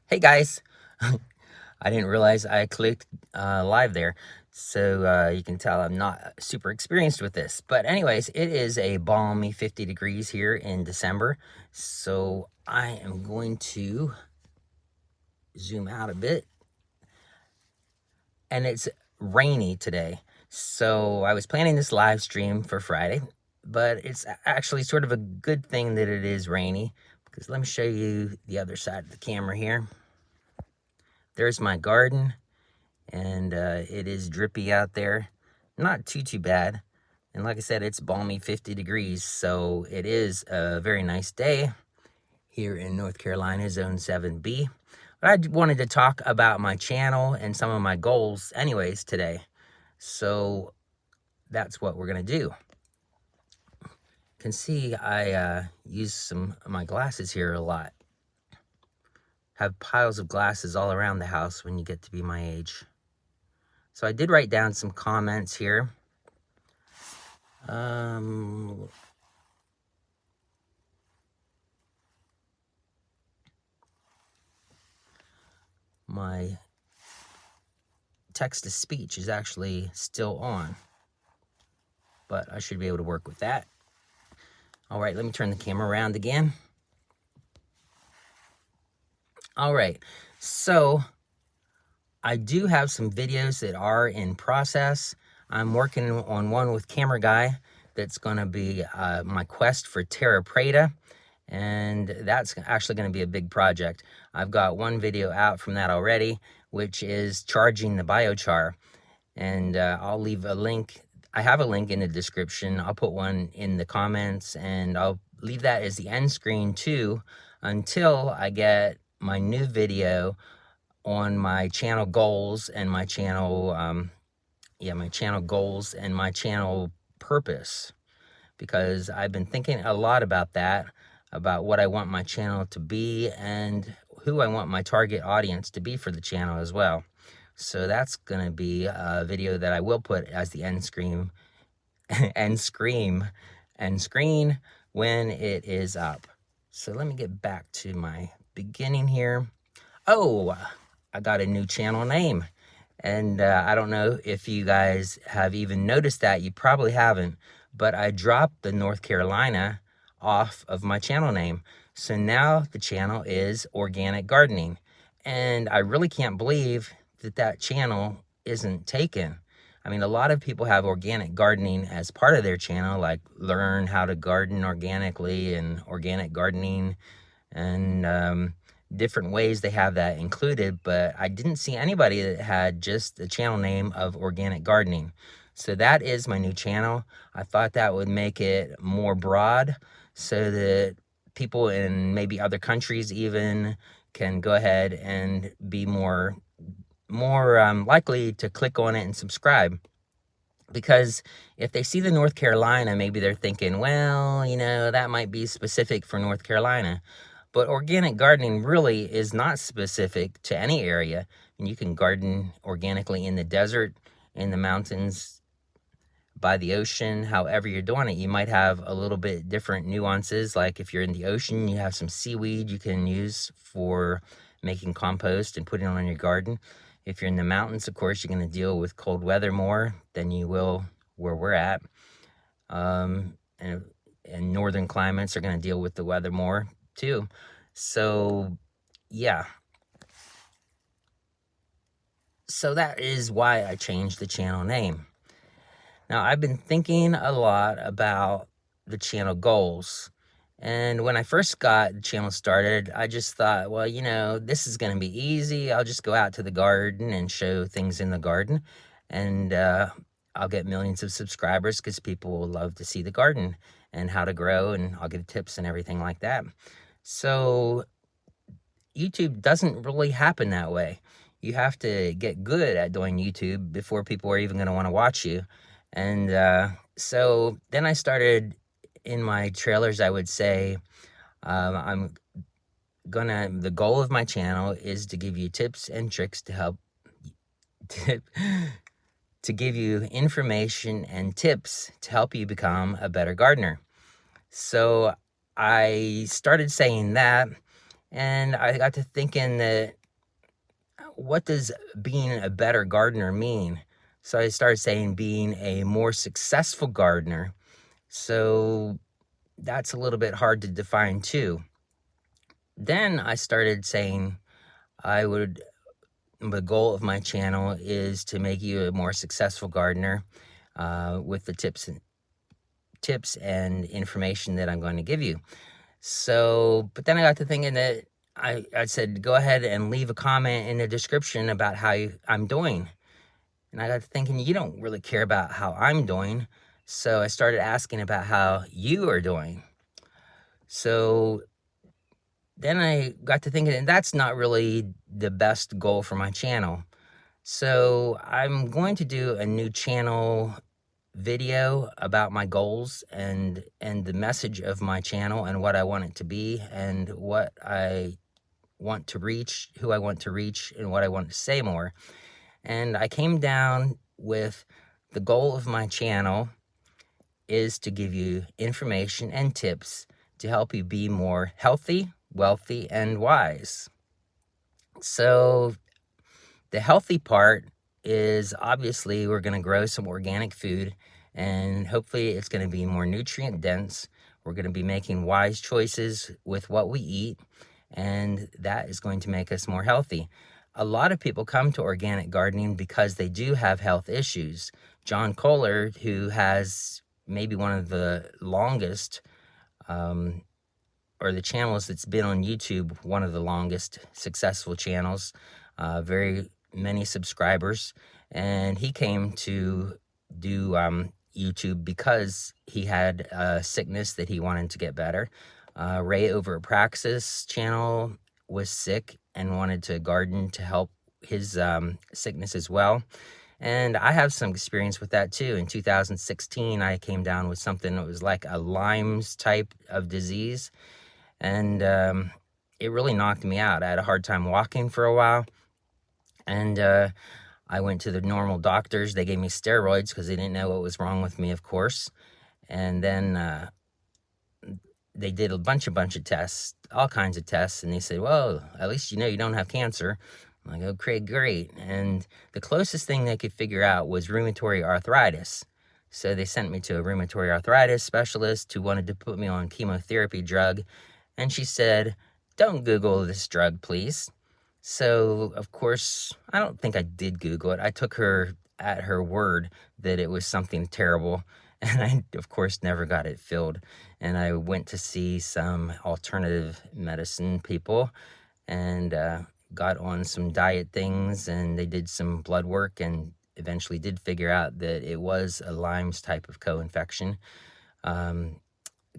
Hey guys, I didn't realize I clicked live there, so you can tell I'm not super experienced with this. But anyways, it is a balmy 50 degrees here in December, so I am going to zoom out a bit, and it's rainy today. So I was planning this live stream for Friday, but it's actually sort of a good thing that it is rainy, because let me show you the other side of the camera here. There's my garden. And it is drippy out there. Not too bad. And like I said, it's balmy 50 degrees, so it is a very nice day here in North Carolina, Zone 7B. But I wanted to talk about my channel and some of my goals anyways today. So that's what we're going to do. You can see I use some of my glasses here a lot. Have piles of glasses all around the house when you get to be my age. So I did write down some comments here. My text-to-speech is actually still on, but I should be able to work with that. All right, let me turn the camera around again. All right, so I do have some videos that are in process. I'm working on one with Camera Guy that's going to be my quest for Terra Preta, and that's actually going to be a big project. I've got one video out from that already, which is charging the biochar, and I'll leave a link. I have a link in the description. I'll put one in the comments, and I'll leave that as the end screen too until I get my new video on my channel goals and my channel my channel goals and my channel purpose, because I've been thinking a lot about that, about what I want my channel to be and who I want my target audience to be for the channel as well. So that's going to be a video that I will put as the end screen when it is up. So let me get back to my beginning here. Oh, I got a new channel name. And I don't know if you guys have even noticed that. You probably haven't. But I dropped the North Carolina off of my channel name. So now the channel is Organic Gardening. And I really can't believe that channel isn't taken. I mean, a lot of people have organic gardening as part of their channel, like learn how to garden organically and organic gardening and different ways they have that included, but I didn't see anybody that had just the channel name of Organic Gardening. So that is my new channel. I thought that would make it more broad so that people in maybe other countries even can go ahead and be more likely to click on it and subscribe. Because if they see the North Carolina, maybe they're thinking, well, that might be specific for North Carolina. But organic gardening really is not specific to any area. And you can garden organically in the desert, in the mountains, by the ocean, however you're doing it. You might have a little bit different nuances. Like if you're in the ocean, you have some seaweed you can use for making compost and putting it on your garden. If you're in the mountains, of course, you're going to deal with cold weather more than you will where we're at. And northern climates are going to deal with the weather more too. So yeah. So that is why I changed the channel name. Now, I've been thinking a lot about the channel goals. And when I first got the channel started, I just thought, well, this is going to be easy. I'll just go out to the garden and show things in the garden. And I'll get millions of subscribers because people will love to see the garden and how to grow, and I'll get tips and everything like that. So YouTube doesn't really happen that way. You have to get good at doing YouTube before people are even going to want to watch you. And so then I started in my trailers, I would say, the goal of my channel is to give you tips and tricks to help, to give you information and tips to help you become a better gardener. So I started saying that, and I got to thinking that what does being a better gardener mean? So I started saying being a more successful gardener. So that's a little bit hard to define too. Then I started saying the goal of my channel is to make you a more successful gardener with the tips and information that I'm going to give you. So, but then I got to thinking that I said, go ahead and leave a comment in the description about how I'm doing. And I got to thinking, you don't really care about how I'm doing. So I started asking about how you are doing. So then I got to thinking, and that's not really the best goal for my channel. So I'm going to do a new channel video about my goals and the message of my channel and what I want it to be and what I want to reach, who I want to reach, and what I want to say more. And I came down with the goal of my channel is to give you information and tips to help you be more healthy, wealthy, and wise. So the healthy part is obviously we're going to grow some organic food, and hopefully it's going to be more nutrient dense. We're going to be making wise choices with what we eat, and that is going to make us more healthy. A lot of people come to organic gardening because they do have health issues. John Kohler, who has maybe one of the longest or the channels that's been on YouTube, one of the longest successful channels, very many subscribers, and he came to do YouTube because he had a sickness that he wanted to get better. Ray over at Praxis channel was sick and wanted to garden to help his sickness as well. And I have some experience with that too. In 2016, I came down with something that was like a Lyme's type of disease, and it really knocked me out. I had a hard time walking for a while, and I went to the normal doctors. They gave me steroids because they didn't know what was wrong with me, of course. And then they did a bunch of tests, all kinds of tests, and they said, well, at least you know you don't have cancer. I'm like, okay, great. And the closest thing they could figure out was rheumatoid arthritis. So they sent me to a rheumatoid arthritis specialist who wanted to put me on chemotherapy drug. And she said, don't Google this drug, please. So, of course, I don't think I did Google it. I took her at her word that it was something terrible. And I, of course, never got it filled. And I went to see some alternative medicine people and got on some diet things. And they did some blood work and eventually did figure out that it was a Lyme's type of co-infection.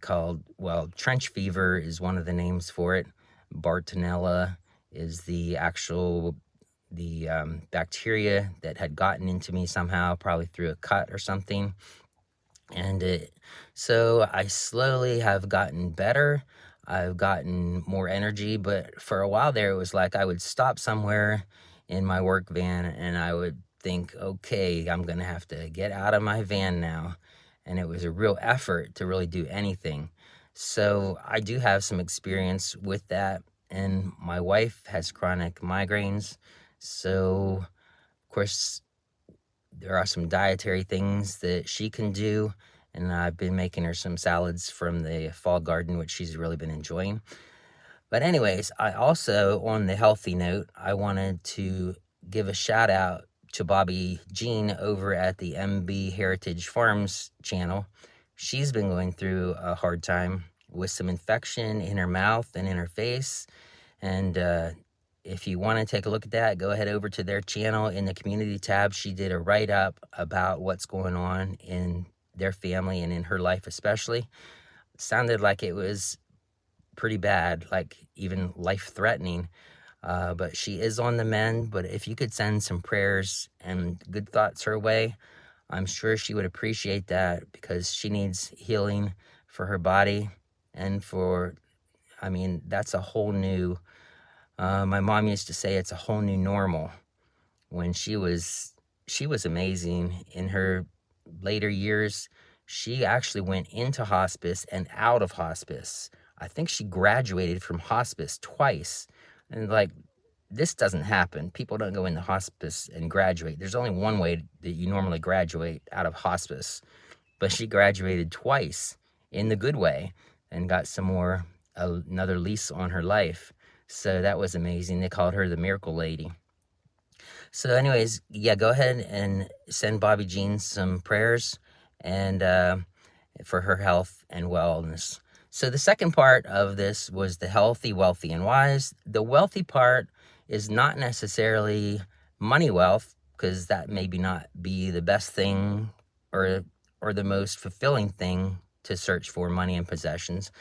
Called, well, trench fever is one of the names for it. Bartonella is the bacteria that had gotten into me somehow, probably through a cut or something. And so I slowly have gotten better. I've gotten more energy, but for a while there, it was like I would stop somewhere in my work van and I would think, okay, I'm going to have to get out of my van now. And it was a real effort to really do anything. So I do have some experience with that. And my wife has chronic migraines. So, of course, there are some dietary things that she can do. And I've been making her some salads from the fall garden, which she's really been enjoying. But anyways, I also, on the healthy note, I wanted to give a shout out to Bobby Jean over at the MB Heritage Farms channel. She's been going through a hard time with some infection in her mouth and in her face. And if you want to take a look at that, go ahead over to their channel. In the community tab, she did a write-up about what's going on in their family and in her life especially. It sounded like it was pretty bad, like even life-threatening. But she is on the mend. But if you could send some prayers and good thoughts her way, I'm sure she would appreciate that, because she needs healing for her body and for, I mean, that's a whole new, my mom used to say it's a whole new normal. When she was amazing in her later years. She actually went into hospice and out of hospice. I think she graduated from hospice twice. And like, this doesn't happen. People don't go into hospice and graduate. There's only one way that you normally graduate out of hospice, but she graduated twice in the good way and got another lease on her life. So that was amazing. They called her the Miracle Lady. So anyways, yeah, go ahead and send Bobby Jean some prayers and for her health and wellness. So the second part of this was the healthy, wealthy, and wise. The wealthy part is not necessarily money wealth, because that maybe not be the best thing or the most fulfilling thing to search for, money and possessions.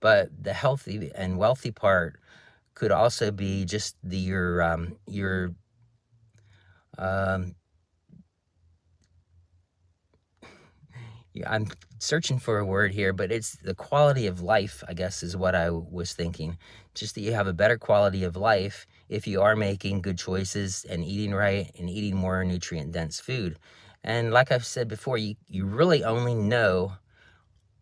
But the healthy and wealthy part could also be just your um, yeah, I'm searching for a word here, but it's the quality of life, I guess, is what I was thinking. Just that you have a better quality of life if you are making good choices and eating right and eating more nutrient dense food. And like I've said before, you really only know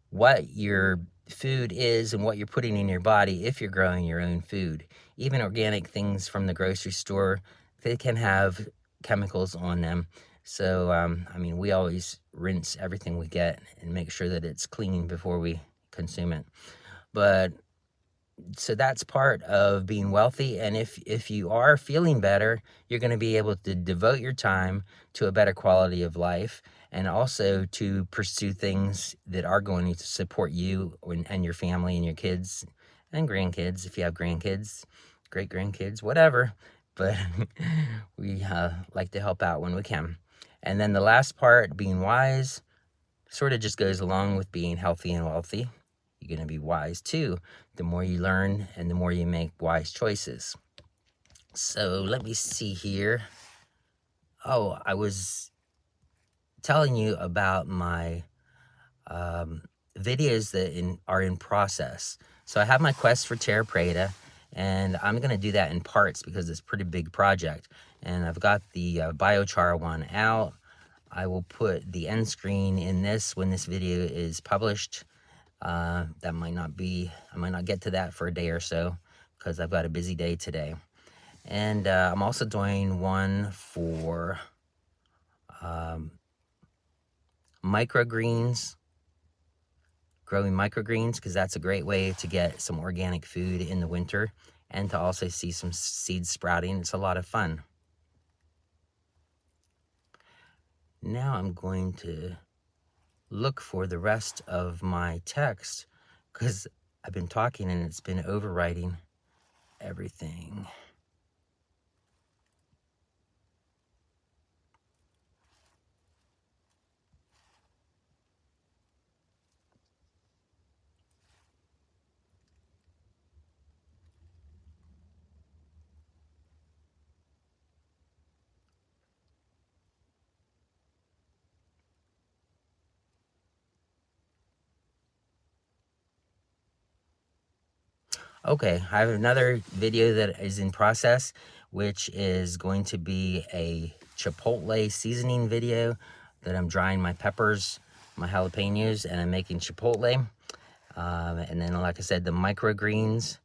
what your food is and what you're putting in your body if you're growing your own food. Even organic things from the grocery store, they can have chemicals on them. So, I mean, we always rinse everything we get and make sure that it's clean before we consume it. But so that's part of being wealthy. And if you are feeling better, you're going to be able to devote your time to a better quality of life, and also to pursue things that are going to support you and your family and your kids and grandkids, if you have grandkids, great grandkids, whatever. But we like to help out when we can. And then the last part, being wise, sort of just goes along with being healthy and wealthy. You're going to be wise too. The more you learn and the more you make wise choices. So let me see here. Oh, I was telling you about my videos that are in process. So I have my quest for Terra Preta, and I'm going to do that in parts because it's a pretty big project. And I've got the biochar one out. I will put the end screen in this when this video is published. That might not be, I might not get to that for a day or so because I've got a busy day today. And I'm also doing one for microgreens, growing microgreens, because that's a great way to get some organic food in the winter and to also see some seeds sprouting. It's a lot of fun. Now I'm going to look for the rest of my text because I've been talking and it's been overwriting everything. Okay, I have another video that is in process, which is going to be a chipotle seasoning video that I'm drying my peppers, my jalapenos, and I'm making chipotle. And then, like I said, the microgreens.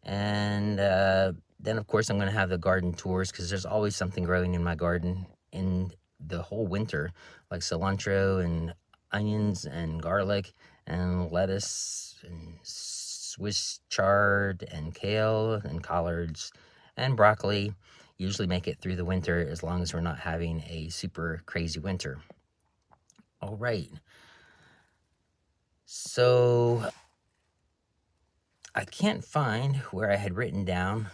And then, of course, I'm going to have the garden tours because there's always something growing in my garden in the whole winter, like cilantro and onions and garlic and lettuce and Swiss chard and kale and collards and broccoli. Usually make it through the winter as long as we're not having a super crazy winter. All right. So I can't find where I had written down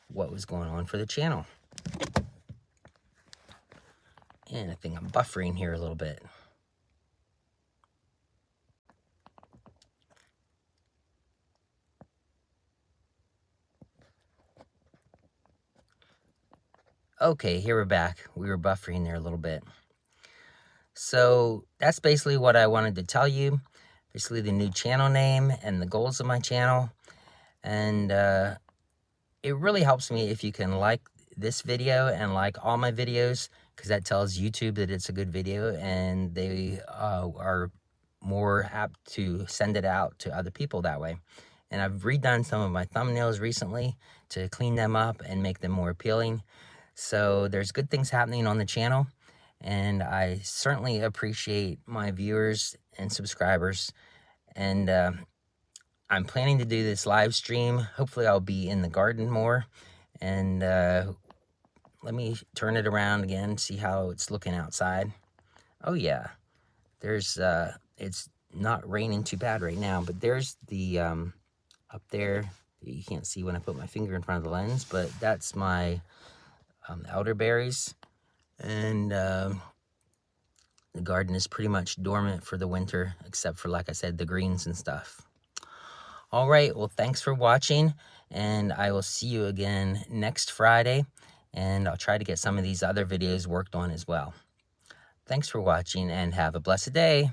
what was going on for the channel. And I think I'm buffering here a little bit. Okay, here we're back. We were buffering there a little bit. So that's basically what I wanted to tell you. Basically the new channel name and the goals of my channel. And it really helps me if you can like this video and like all my videos, because that tells YouTube that it's a good video and they are more apt to send it out to other people that way. And I've redone some of my thumbnails recently to clean them up and make them more appealing. So there's good things happening on the channel, and I certainly appreciate my viewers and subscribers. And I'm planning to do this live stream. Hopefully I'll be in the garden more. And let me turn it around again, see how it's looking outside. Oh yeah, there's it's not raining too bad right now, but there's the up there, you can't see when I put my finger in front of the lens, but that's my elderberries. And the garden is pretty much dormant for the winter, except for, like I said, the greens and stuff. All right, well, thanks for watching, and I will see you again next Friday, and I'll try to get some of these other videos worked on as well. Thanks for watching, and have a blessed day.